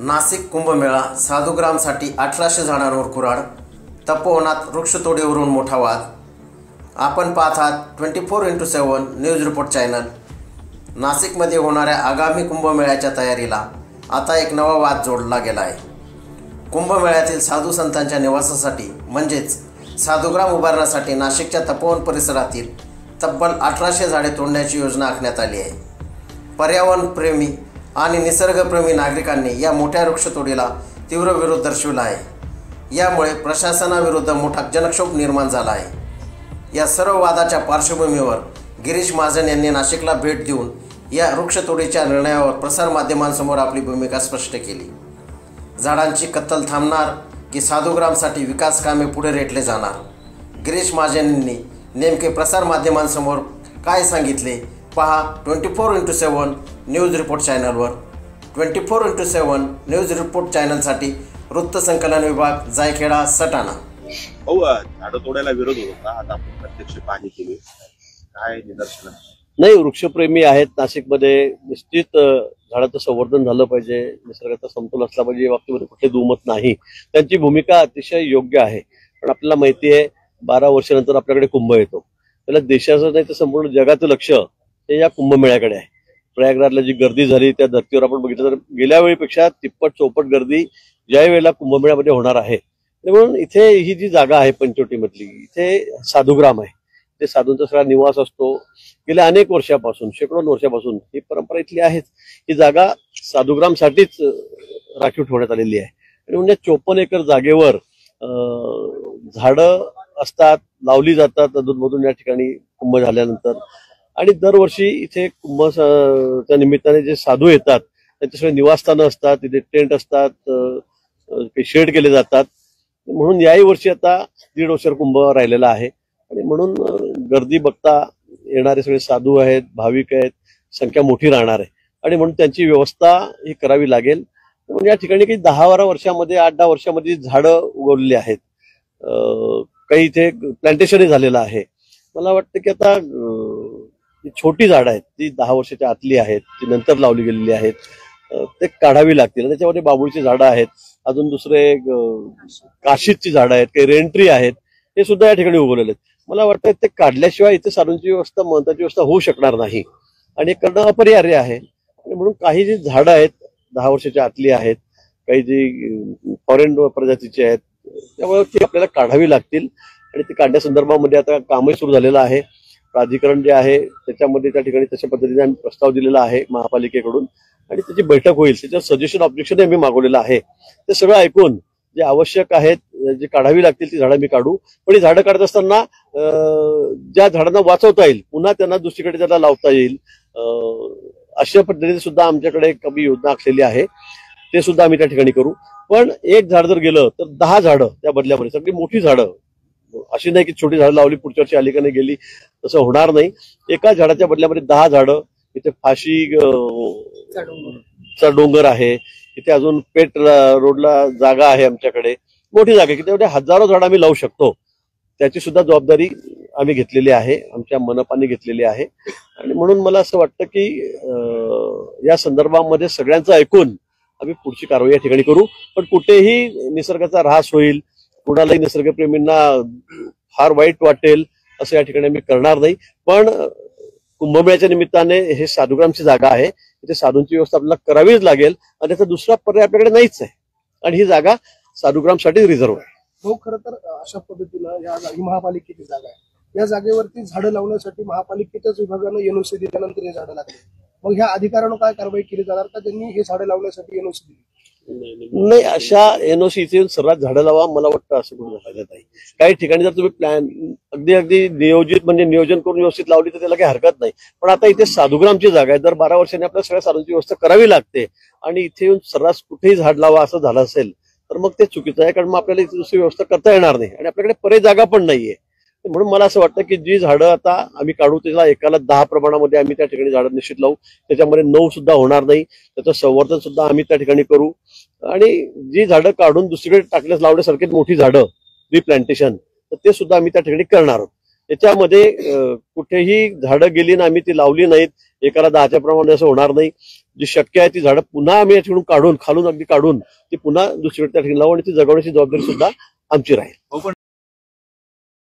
नाशिक कुंभमेळा साधुग्रामसाठी 1800 झाडांवर कुऱ्हाड, तपोवनात वृक्षतोडीवरून मोठा वाद। आपण पाहत आहात 24x7 न्यूज रिपोर्ट चॅनल। नाशिकमध्ये होणाऱ्या आगामी कुंभमेळ्याच्या तयारीला आता एक नवा वाद जोडला गेला आहे। कुंभमेळ्यातील साधू संतांच्या निवासासाठी म्हणजेच साधुग्राम उभारण्यासाठी नाशिकच्या तपोवन परिसरातील तब्बल 1800 झाडे तोडण्याची योजना आखण्यात आली आहे। पर्यावरणप्रेमी आणि निसर्गप्रेमी नागरिकांनी या मोठ्या वृक्षतोडीला तीव्र विरोध दर्शविला आहे। यामुळे प्रशासनाविरुद्ध मोठा जनक्षोभ निर्माण झाला आहे। या सर्व वादाच्या पार्श्वभूमीवर गिरीश महाजन यांनी नाशिकला भेट देऊन या वृक्षतोडीच्या निर्णयावर प्रसारमाध्यमांसमोर आपली भूमिका स्पष्ट केली। झाडांची कत्तल थांबणार की साधुग्रामसाठी विकास कामे पुढे रेटले जाणार? गिरीश महाजन यांनी नेमके प्रसारमाध्यमांसमोर काय सांगितले पहा 24x7 न्यूज रिपोर्ट चॅनलवर। 24x7 न्यूज रिपोर्ट चॅनलसाठी वृत्तसंकलन विभाग, जायखेडा, सटाणा। झाडं तोडायला विरोध होता, आता आपण प्रत्यक्ष पाहणी केली, काय निदर्शन? नाही, वृक्षप्रेमी आहेत नाशिकमध्ये, निश्चित झाडाचं संवर्धन झालं पाहिजे, निसर्गाचा समतोल असला पाहिजे, या बाबतीमध्ये कुठले दुमत नाही। त्यांची भूमिका अतिशय योग्य आहे। पण आपल्याला माहिती आहे 12 वर्षानंतर आपल्याकडे कुंभ येतो, त्याला देशाचं नाही तर संपूर्ण जगाचं लक्ष हे या कुंभमेळ्याकडे आहे। प्रयागराजला जी गर्दी झाली त्या धर्तीवर आपण बघितलं तर गेल्या वेळीपेक्षा तिप्पट चौपट गर्दी ज्या वेळेला कुंभमेळ्यामध्ये होणार आहे। म्हणून इथे ही जी जागा आहे पंचवटीमधली, इथे साधुग्राम आहे, ते साधूंचा सगळा निवास असतो। गेल्या अनेक वर्षापासून, शेकडो वर्षापासून ही परंपरा इथली आहेच। ही जागा साधुग्रामसाठीच राखीव ठेवण्यात आलेली आहे। आणि म्हणजे 54 एकर जागेवर झाडं असतात, लावली जातात अधूनमधून या ठिकाणी कुंभ झाल्यानंतर। आणि दरवर्षी इथे कुंभाच्या निमित्ताने जे साधू येतात त्यांच्यासगळे निवासस्थानं असतात, तिथे टेंट असतात, शेड केले जातात। म्हणून याही वर्षी आता 1.5 वर्षावर कुंभ राहिलेला आहे आणि म्हणून गर्दी बघता येणारे सगळे साधू आहेत, भाविक आहेत, संख्या मोठी राहणार आहे आणि म्हणून त्यांची व्यवस्था ही करावी लागेल। म्हणजे या ठिकाणी काही 10-12 वर्षामध्ये, 8-10 वर्षामध्ये झाडं उगवलेली आहेत, काही इथे प्लांटेशनही झालेलं आहे। मला वाटतं की आता छोटी झाडं आहेत, ती 10 वर्षाच्या आतली आहेत, ती नंतर लावली गेलेली आहेत, ते काढावी लागतील। त्याच्यामध्ये बाबुळची झाडं आहेत, अजून दुसरे काशीची झाडं आहेत, काही रेंट्री आहेत, हे सुद्धा या ठिकाणी उगवलेले आहेत। मला वाटतं ते काढल्याशिवाय इथे साधूंची व्यवस्था, महत्वाची व्यवस्था होऊ शकणार नाही आणि करणं अपरिहार्य आहे। आणि म्हणून काही जी झाडं आहेत 10 वर्षाच्या आतली आहेत, काही जी फॉरेन प्रजातीची आहेत, त्यामुळे ती आपल्याला काढावी लागतील आणि ती काढण्यासंदर्भामध्ये आता कामही सुरू झालेलं आहे। प्राधिकरण जे आहे त्याच्यामध्ये त्या ठिकाणी तशा पद्धतीने आम्ही प्रस्ताव दिलेला आहे महापालिकेकडून आणि त्याची बैठक होईल, त्याच्यावर सजेशन ऑब्जेक्शन आम्ही मागवलेलं आहे। ते सगळं ऐकून जे आवश्यक आहेत, जे काढावी लागतील ती झाडं मी काढू। पण ही झाडं काढत असताना ज्या झाडांना वाचवता येईल, पुन्हा त्यांना दुसरीकडे त्याला लावता येईल, अशा पद्धतीने सुद्धा आमच्याकडे कमी योजना आखलेली आहे, ते सुद्धा आम्ही त्या ठिकाणी करू। पण एक झाड जर गेलं तर 10 झाडं त्या बदल्यामध्ये, सगळी मोठी झाडं, अशी नाही की छोटी झाडं लावली पुढच्या वर्षी आली का नाही गेली, तसं होणार नाही। एका झाडाच्या बदल्यामध्ये 10 झाडं, इथे फाशीचा डोंगर आहे, इथे अजून पेट रोडला जागा आहे, आमच्याकडे मोठी जागा आहे की तेवढे हजारो झाडं आम्ही लावू शकतो। त्याची सुद्धा जबाबदारी आम्ही घेतलेली आहे, आमच्या मनपाने घेतलेली आहे। आणि म्हणून मला असं वाटतं की या संदर्भामध्ये सगळ्यांचं ऐकून आम्ही पुढची कारवाई या ठिकाणी करू। पण कुठेही निसर्गाचा ऱ्हास होईल, कुणालाही निसर्गप्रेमींना फार वाईट वाटेल असं या ठिकाणी आम्ही करणार नाही। पण कुंभमेळ्याच्या निमित्ताने हे साधुग्रामची जागा आहे, इथे साधूंची व्यवस्था आपल्याला करावीच लागेल आणि त्याचा दुसरा पर्याय आपल्याकडे नाहीच आहे आणि ही जागा साधुग्रामसाठी रिझर्व्ह आहे। हो, खरं तर अशा पद्धतीनं या जागी महापालिकेची जागा आहे, या जागेवरती झाडं लावण्यासाठी महापालिकेच्याच विभागानं एनओसी दिल्यानंतर हे झाडं लागले। मग ह्या अधिकाऱ्यांना काय कारवाई केली जाणार का त्यांनी हे झाडं लावण्यासाठी एनओसी दिली? नाही, अशा एनओसी इथे सर्वात झाडं लावा मला वाटतं असं कोणी फायदा नाही। काही ठिकाणी जर तुम्ही प्लॅन अगदी नियोजित म्हणजे नियोजन करून व्यवस्थित लावली तर त्याला काही हरकत नाही। पण आता इथे साधुग्रामची जागा आहे, दर 12 वर्षांनी आपल्या सगळ्या साधूंची व्यवस्था करावी लागते आणि इथे येऊन सर्रास कुठेही झाड लावा असं झालं असेल तर मग ते चुकीचं आहे, कारण मग आपल्याला इथे दुसरी व्यवस्था करता येणार नाही आणि आपल्याकडे पर्यायी जागा पण नाहीये। म्हणून मला असं वाटतं की जी झाडं आता आम्ही काढू त्याला एकाला 10 प्रमाणामध्ये आम्ही त्या ठिकाणी झाडं निश्चित लावू, त्याच्यामध्ये 9 सुद्धा होणार नाही, त्याचं संवर्धन सुद्धा आम्ही त्या ठिकाणी करू। आणि जी झाडं काढून दुसरीकडे टाकल्यास लावण्यासारखी मोठी झाडं, रिप्लांटेशन, तर ते सुद्धा आम्ही त्या ठिकाणी करणार आहोत। त्याच्यामध्ये कुठेही झाडं गेली ना आम्ही ती लावली नाहीत, एकाला 10च्या प्रमाणे असं होणार नाही। जी शक्य आहे ती झाडं पुन्हा आम्ही या ठिकाणी काढून खालून अगदी काढून ती पुन्हा दुसरीकडे त्या ठिकाणी लावू आणि ती जगवण्याची जबाबदारी सुद्धा आमची राहील.